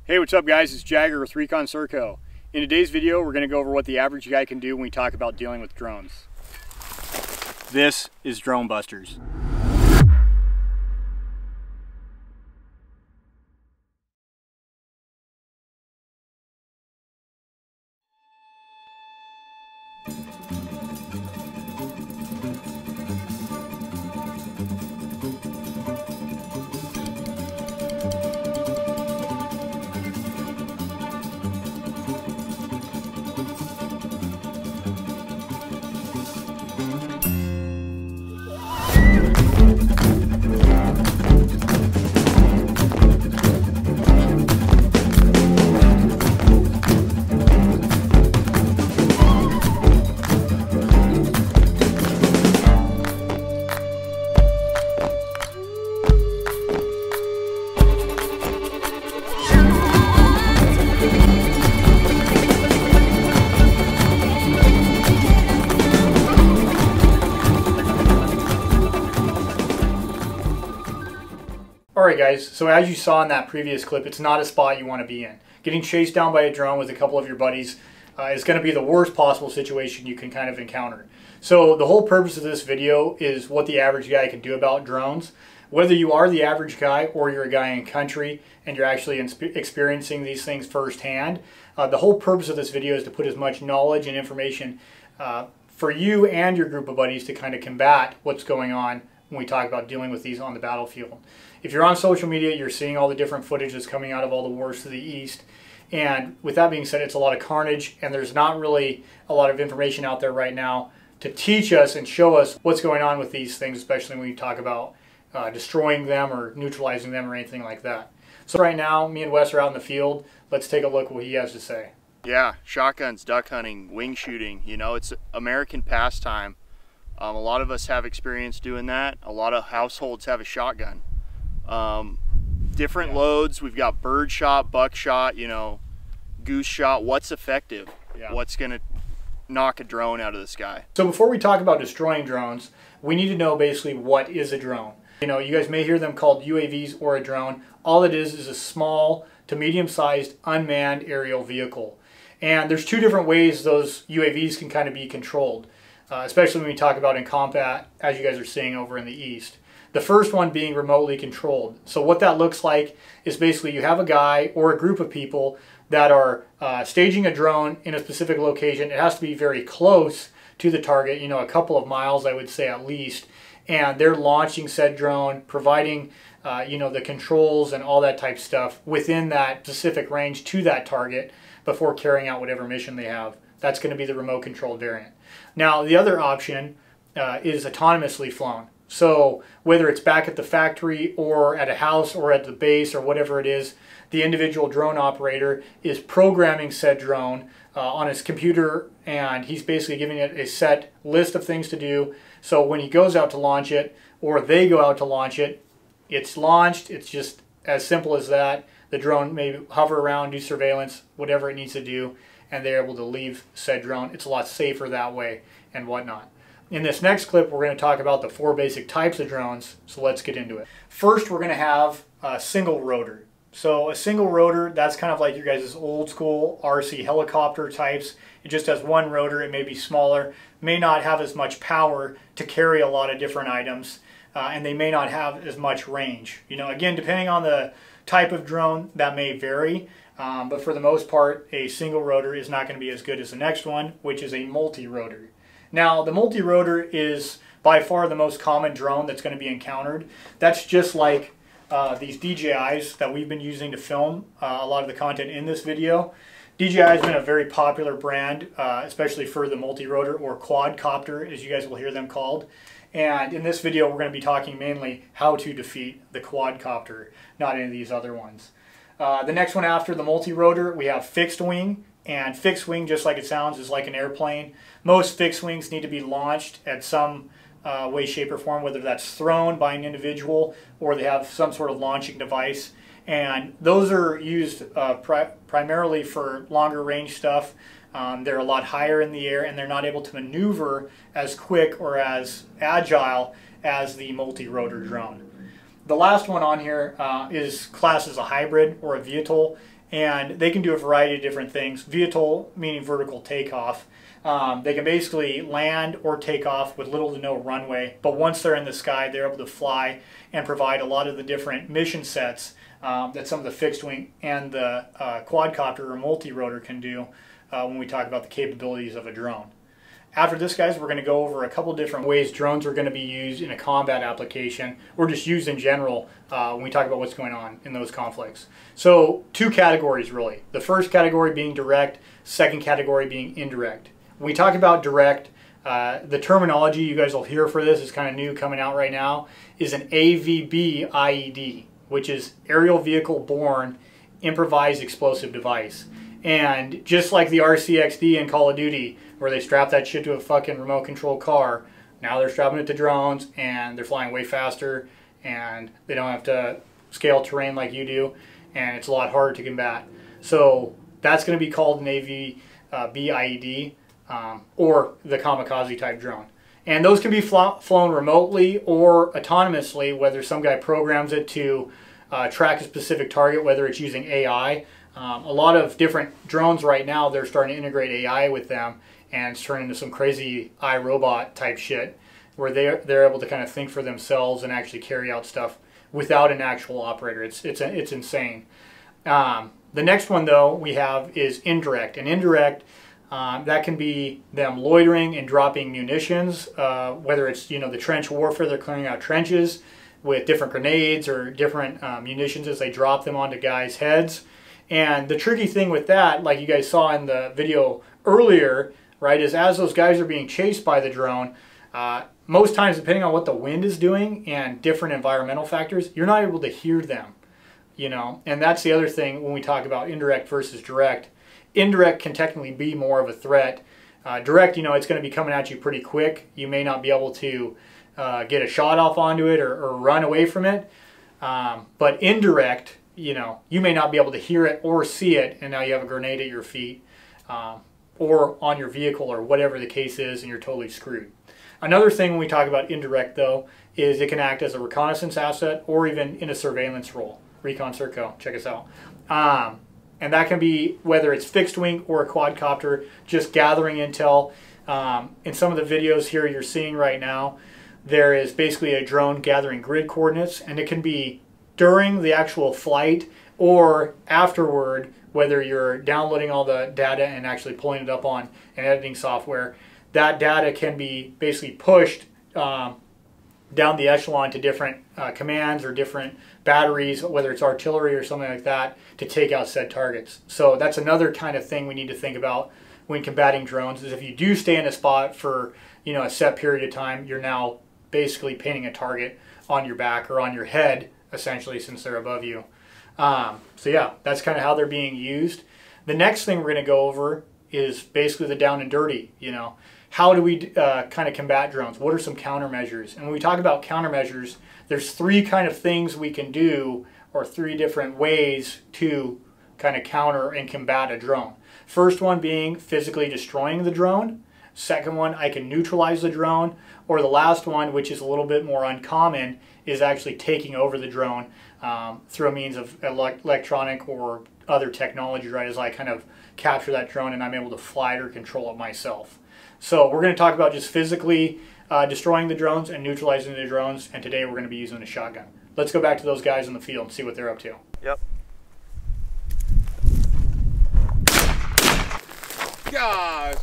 Hey, what's up guys? It's Jagger with Recon Serco. In today's video, we're going to go over what the average guy can do when we talk about dealing with drones. This is Drone Busters. Alright guys, so as you saw in that previous clip, it's not a spot you want to be in. Getting chased down by a drone with a couple of your buddies is going to be the worst possible situation you can kind of encounter. So the whole purpose of this video is what the average guy can do about drones. Whether you are the average guy or you're a guy in country and you're actually experiencing these things firsthand, the whole purpose of this video is to put as much knowledge and information for you and your group of buddies to kind of combat what's going on when we talk about dealing with these on the battlefield. If you're on social media, you're seeing all the different footage that's coming out of all the wars to the east. And with that being said, it's a lot of carnage, and there's not really a lot of information out there right now to teach us and show us what's going on with these things, especially when you talk about destroying them or neutralizing them or anything like that. So right now, me and Wes are out in the field. Let's take a look at what he has to say. Yeah, shotguns, duck hunting, wing shooting, you know, it's American pastime. A lot of us have experience doing that. A lot of households have a shotgun. Different loads. We've got bird shot, buck shot, you know, goose shot. What's effective? What's going to knock a drone out of the sky? So before we talk about destroying drones, we need to know basically what is a drone. You know, you guys may hear them called UAVs or a drone. All it is a small to medium-sized unmanned aerial vehicle. And there's two different ways those UAVs can kind of be controlled. Especially when we talk about in combat, as you guys are seeing over in the east. The first one being remotely controlled. So what that looks like is basically you have a guy or a group of people that are staging a drone in a specific location. It has to be very close to the target, you know, a couple of miles, I would say at least. And they're launching said drone, providing you know, the controls and all that type stuff within that specific range to that target before carrying out whatever mission they have. That's going to be the remote controlled variant. Now, the other option is autonomously flown. So whether it's back at the factory or at a house or at the base or whatever it is, the individual drone operator is programming said drone on his computer, and he's basically giving it a set list of things to do. So when he goes out to launch it, or they go out to launch it, it's launched. It's just as simple as that. The drone may hover around, do surveillance, whatever it needs to do, and they're able to leave said drone. It's a lot safer that way and whatnot. In this next clip, we're going to talk about the 4 basic types of drones, so let's get into it. First, we're going to have a single rotor. So a single rotor, that's kind of like your guys' old school RC helicopter types. It just has one rotor. It may be smaller, may not have as much power to carry a lot of different items, and they may not have as much range. You know, again, depending on the type of drone, that may vary. But for the most part, a single rotor is not going to be as good as the next one, which is a multi-rotor. Now, the multi-rotor is by far the most common drone that's going to be encountered. That's just like these DJIs that we've been using to film a lot of the content in this video. DJI has been a very popular brand, especially for the multi-rotor or quadcopter, as you guys will hear them called. And in this video, we're going to be talking mainly how to defeat the quadcopter, not any of these other ones. The next one after the multi-rotor, we have fixed wing. And fixed wing, just like it sounds, is like an airplane. Most fixed wings need to be launched at some way, shape, or form, whether that's thrown by an individual or they have some sort of launching device. And those are used primarily for longer range stuff. They're a lot higher in the air, and they're not able to maneuver as quick or as agile as the multi-rotor drone. The last one on here is classed as a hybrid or a VTOL, and they can do a variety of different things. VTOL meaning vertical takeoff. They can basically land or take off with little to no runway, but once they're in the sky, they're able to fly and provide a lot of the different mission sets that some of the fixed wing and the quadcopter or multi-rotor can do when we talk about the capabilities of a drone. After this, guys, we're going to go over a couple different ways drones are going to be used in a combat application, or just used in general when we talk about what's going on in those conflicts. So, two categories really. The first category being direct, second category being indirect. When we talk about direct, the terminology you guys will hear for this is kind of new, coming out right now, is an AVB IED, which is Aerial Vehicle Borne Improvised Explosive Device. And just like the RCXD in Call of Duty, where they strap that shit to a fucking remote control car, now they're strapping it to drones, and they're flying way faster, and they don't have to scale terrain like you do, and it's a lot harder to combat. So that's going to be called an AVB IED, or the kamikaze type drone. And those can be flown remotely or autonomously, whether some guy programs it to track a specific target, whether it's using AI. A lot of different drones right now, they're starting to integrate AI with them, and it's turning into some crazy iRobot type shit, where they're able to kind of think for themselves and actually carry out stuff without an actual operator. It's insane. The next one, though, we have is indirect. And indirect, that can be them loitering and dropping munitions, whether it's, you know, the trench warfare, they're clearing out trenches with different grenades or different munitions as they drop them onto guys' heads. And the tricky thing with that, like you guys saw in the video earlier, right, is as those guys are being chased by the drone, most times, depending on what the wind is doing and different environmental factors, you're not able to hear them, you know. And that's the other thing when we talk about indirect versus direct. Indirect can technically be more of a threat. Direct, you know, it's going to be coming at you pretty quick. You may not be able to get a shot off onto it or run away from it. But indirect, you know, you may not be able to hear it or see it, and now you have a grenade at your feet or on your vehicle or whatever the case is, and you're totally screwed. Another thing when we talk about indirect, though, is it can act as a reconnaissance asset or even in a surveillance role. Recon Serco, check us out. And that can be whether it's fixed wing or a quadcopter, just gathering intel. In some of the videos here you're seeing right now, there is basically a drone gathering grid coordinates, and it can be during the actual flight or afterward, whether you're downloading all the data and actually pulling it up on an editing software. That data can be basically pushed down the echelon to different commands or different batteries, whether it's artillery or something like that, to take out said targets. So that's another kind of thing we need to think about when combating drones, is if you do stay in a spot for, you know, a set period of time, you're now basically painting a target on your back or on your head, essentially, since they're above you. So yeah, that's kind of how they're being used. The next thing we're going to go over is basically the down and dirty, you know. How do we kind of combat drones? What are some countermeasures? And when we talk about countermeasures, there's three kind of things we can do, or three different ways to kind of counter and combat a drone. First one being physically destroying the drone. Second one, I can neutralize the drone. Or the last one, which is a little bit more uncommon, is actually taking over the drone through a means of electronic or other technology, right, as I kind of capture that drone and I'm able to fly it or control it myself. So we're going to talk about just physically destroying the drones and neutralizing the drones, and today we're going to be using a shotgun. Let's go back to those guys in the field and see what they're up to. Yep. Gosh.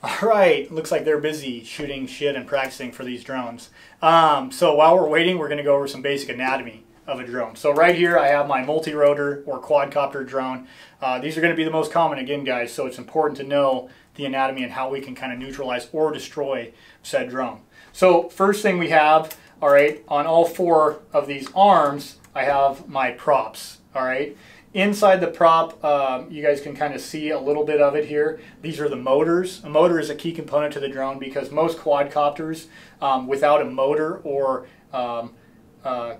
Alright, looks like they're busy shooting shit and practicing for these drones. So while we're waiting, we're going to go over some basic anatomy of a drone. So right here I have my multi-rotor or quadcopter drone. These are going to be the most common again, guys, so it's important to know the anatomy and how we can kind of neutralize or destroy said drone. So first thing we have, alright, on all four of these arms, I have my props, alright. Inside the prop, you guys can kind of see a little bit of it here. These are the motors. A motor is a key component to the drone because most quadcopters, without a motor or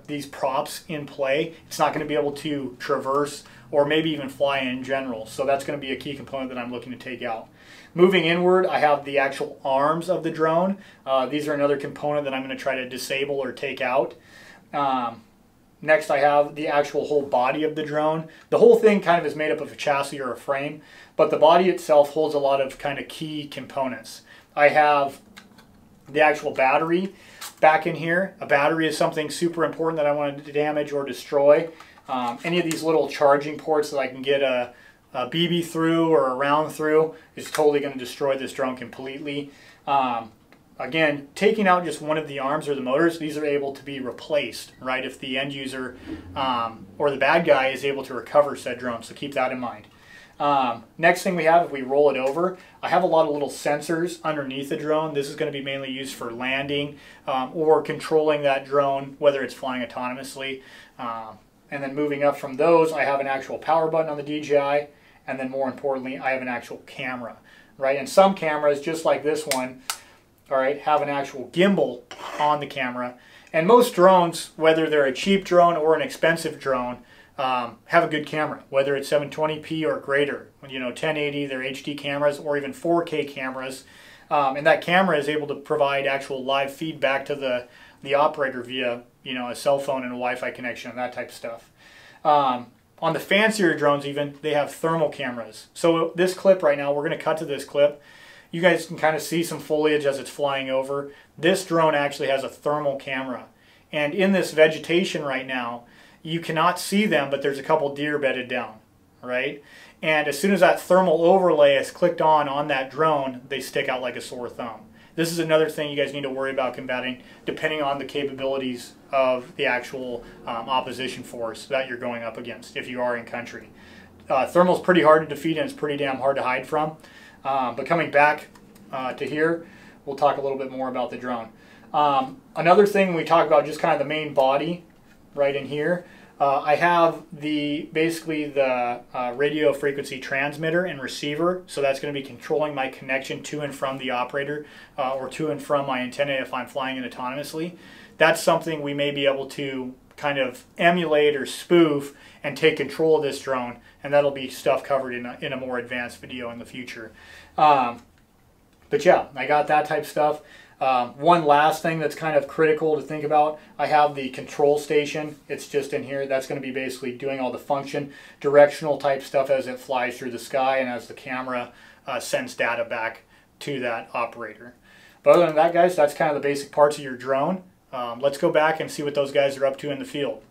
these props in play, it's not going to be able to traverse or maybe even fly in general. So that's going to be a key component that I'm looking to take out. Moving inward, I have the actual arms of the drone. These are another component that I'm going to try to disable or take out. Next, I have the actual whole body of the drone. The whole thing kind of is made up of a chassis or a frame, but the body itself holds a lot of kind of key components. I have the actual battery back in here. A battery is something super important that I want to damage or destroy. Any of these little charging ports that I can get a BB through or a round through is totally going to destroy this drone completely. Again, taking out just one of the arms or the motors, these are able to be replaced, right, if the end user or the bad guy is able to recover said drone, so keep that in mind. Next thing we have, if we roll it over, I have a lot of little sensors underneath the drone. This is going to be mainly used for landing or controlling that drone, whether it's flying autonomously. And then moving up from those, I have an actual power button on the DJI, and then more importantly, I have an actual camera, right? And some cameras, just like this one, all right, have an actual gimbal on the camera. And most drones, whether they're a cheap drone or an expensive drone, have a good camera, whether it's 720p or greater. You know, 1080, they're HD cameras, or even 4K cameras. And that camera is able to provide actual live feedback to the operator via, you know, a cell phone and a Wi-Fi connection and that type of stuff. On the fancier drones even, they have thermal cameras. So this clip right now, we're going to cut to this clip. You guys can kind of see some foliage as it's flying over. This drone actually has a thermal camera. And in this vegetation right now, you cannot see them, but there's a couple deer bedded down, right? And as soon as that thermal overlay is clicked on that drone, they stick out like a sore thumb. This is another thing you guys need to worry about combating, depending on the capabilities of the actual opposition force that you're going up against, if you are in country. Thermal's pretty hard to defeat, and it's pretty damn hard to hide from. But coming back to here, we'll talk a little bit more about the drone. Another thing, we talk about just kind of the main body right in here. I have basically the radio frequency transmitter and receiver, so that's going to be controlling my connection to and from the operator or to and from my antenna if I'm flying it autonomously. That's something we may be able to kind of emulate or spoof and take control of this drone, and that'll be stuff covered in a more advanced video in the future. But yeah, I got that type of stuff. One last thing that's kind of critical to think about, I have the control station. It's just in here. That's going to be basically doing all the function, directional type stuff as it flies through the sky and as the camera sends data back to that operator. But other than that, guys, that's kind of the basic parts of your drone. Let's go back and see what those guys are up to in the field.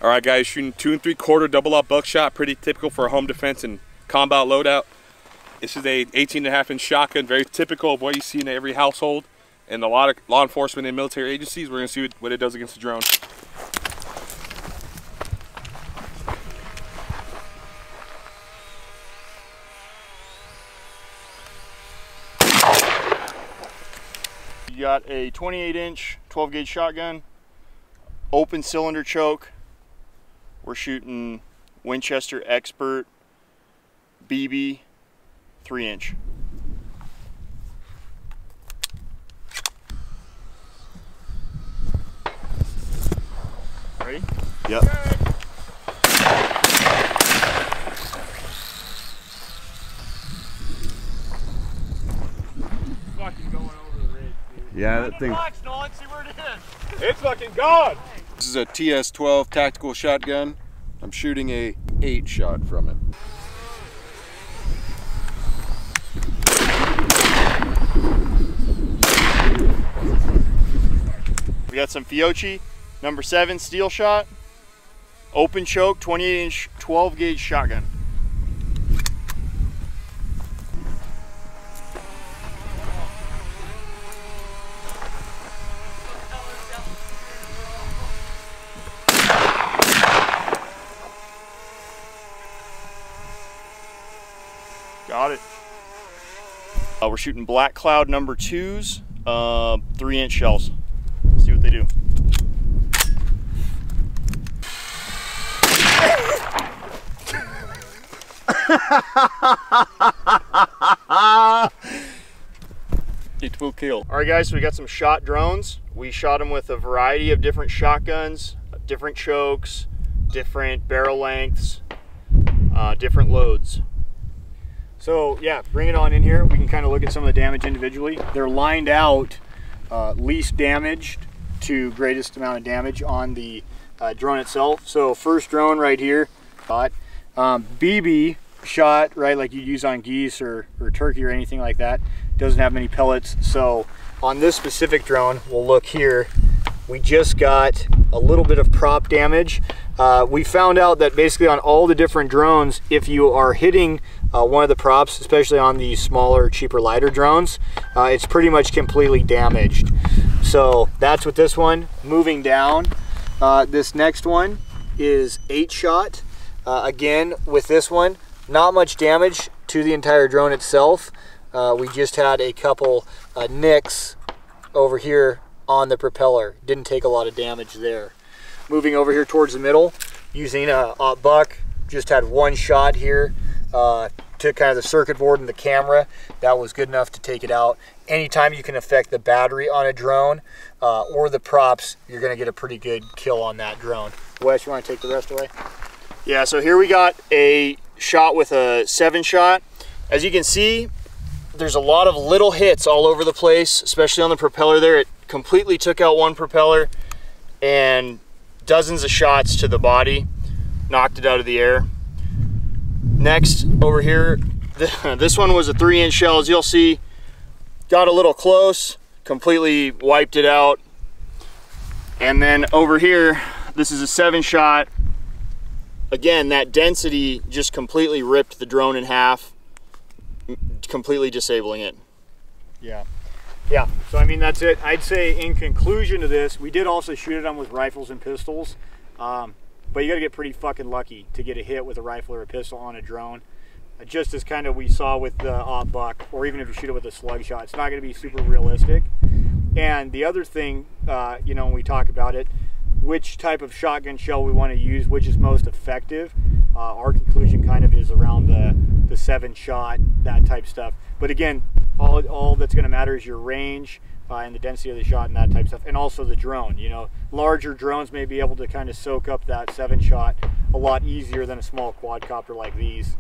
All right, guys, shooting 2 3/4 double-aught buckshot, pretty typical for a home defense and combat loadout. This is a 18.5-inch shotgun, very typical of what you see in every household and a lot of law enforcement and military agencies. We're going to see what it does against the drone. You got a 28-inch 12-gauge shotgun, open cylinder choke. We're shooting Winchester Expert BB 3-inch. Ready? Yep. Fucking going over the ridge, dude. Yeah, that thing. See where it is. It's fucking gone. This is a TS-12 tactical shotgun. I'm shooting a 8-shot from it. We got some Fiocchi number 7 steel shot, open choke 28-inch 12-gauge shotgun. Got it. We're shooting Black Cloud number 2s, 3-inch shells. See what they do. You will kill. All right, guys, so we got some shot drones. We shot them with a variety of different shotguns, different chokes, different barrel lengths, different loads. So yeah, bring it on in here. We can kind of look at some of the damage individually. They're lined out least damaged to greatest amount of damage on the drone itself. So first drone right here, BB shot, right, like you'd use on geese or turkey or anything like that. Doesn't have many pellets. So on this specific drone, we'll look here, we just got a little bit of prop damage. We found out that basically on all the different drones, if you are hitting one of the props, especially on the smaller, cheaper, lighter drones, it's pretty much completely damaged. So that's with this one. Moving down, this next one is 8-shot. Again, with this one, not much damage to the entire drone itself. We just had a couple nicks over here on the propeller. Didn't take a lot of damage there. Moving over here towards the middle, using a buck, just had 1 shot here to kind of the circuit board and the camera. That was good enough to take it out. Anytime you can affect the battery on a drone or the props, you're gonna get a pretty good kill on that drone. Wes, you wanna take the rest away? Yeah, so here we got a shot with a 7-shot. As you can see, there's a lot of little hits all over the place, especially on the propeller there. It completely took out one propeller and dozens of shots to the body, knocked it out of the air. Next, over here, this one was a 3-inch shell. As you'll see, got a little close, completely wiped it out. And then over here, this is a 7-shot. Again, that density just completely ripped the drone in half, completely disabling it. Yeah. Yeah, so I mean, that's it. I'd say in conclusion to this, we did also shoot it on with rifles and pistols, but you gotta get pretty fucking lucky to get a hit with a rifle or a pistol on a drone. Just as kind of we saw with the buck, or even if you shoot it with a slug shot, it's not gonna be super realistic. And the other thing, you know, when we talk about it, which type of shotgun shell we want to use, which is most effective, our conclusion kind of is around the 7-shot, that type stuff. But again, all that's going to matter is your range and the density of the shot and that type stuff, and also the drone. You know, larger drones may be able to kind of soak up that 7-shot a lot easier than a small quadcopter like these.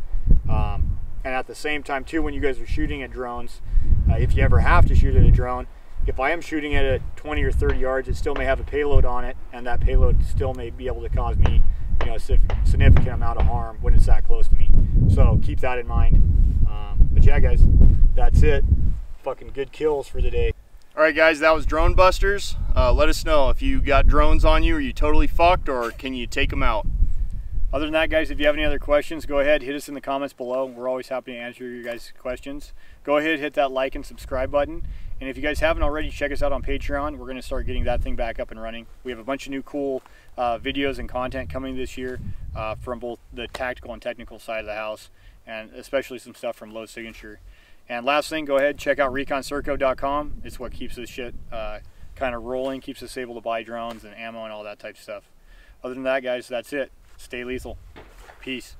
And at the same time too, when you guys are shooting at drones, if you ever have to shoot at a drone, if I am shooting it at 20 or 30 yards, it still may have a payload on it, and that payload still may be able to cause me, you know, a significant amount of harm when it's that close to me. So keep that in mind. But yeah, guys, that's it. Fucking good kills for the day. All right, guys, that was Drone Busters. Let us know if you got drones on you. Are you totally fucked, or can you take them out? Other than that, guys, if you have any other questions, go ahead, hit us in the comments below. We're always happy to answer your guys' questions. Go ahead, hit that like and subscribe button. And if you guys haven't already, check us out on Patreon. We're going to start getting that thing back up and running. We have a bunch of new cool videos and content coming this year from both the tactical and technical side of the house, and especially some stuff from Low Signature. And last thing, go ahead, check out ReconCirco.com. It's what keeps this shit kind of rolling, keeps us able to buy drones and ammo and all that type of stuff. Other than that, guys, that's it. Stay lethal. Peace.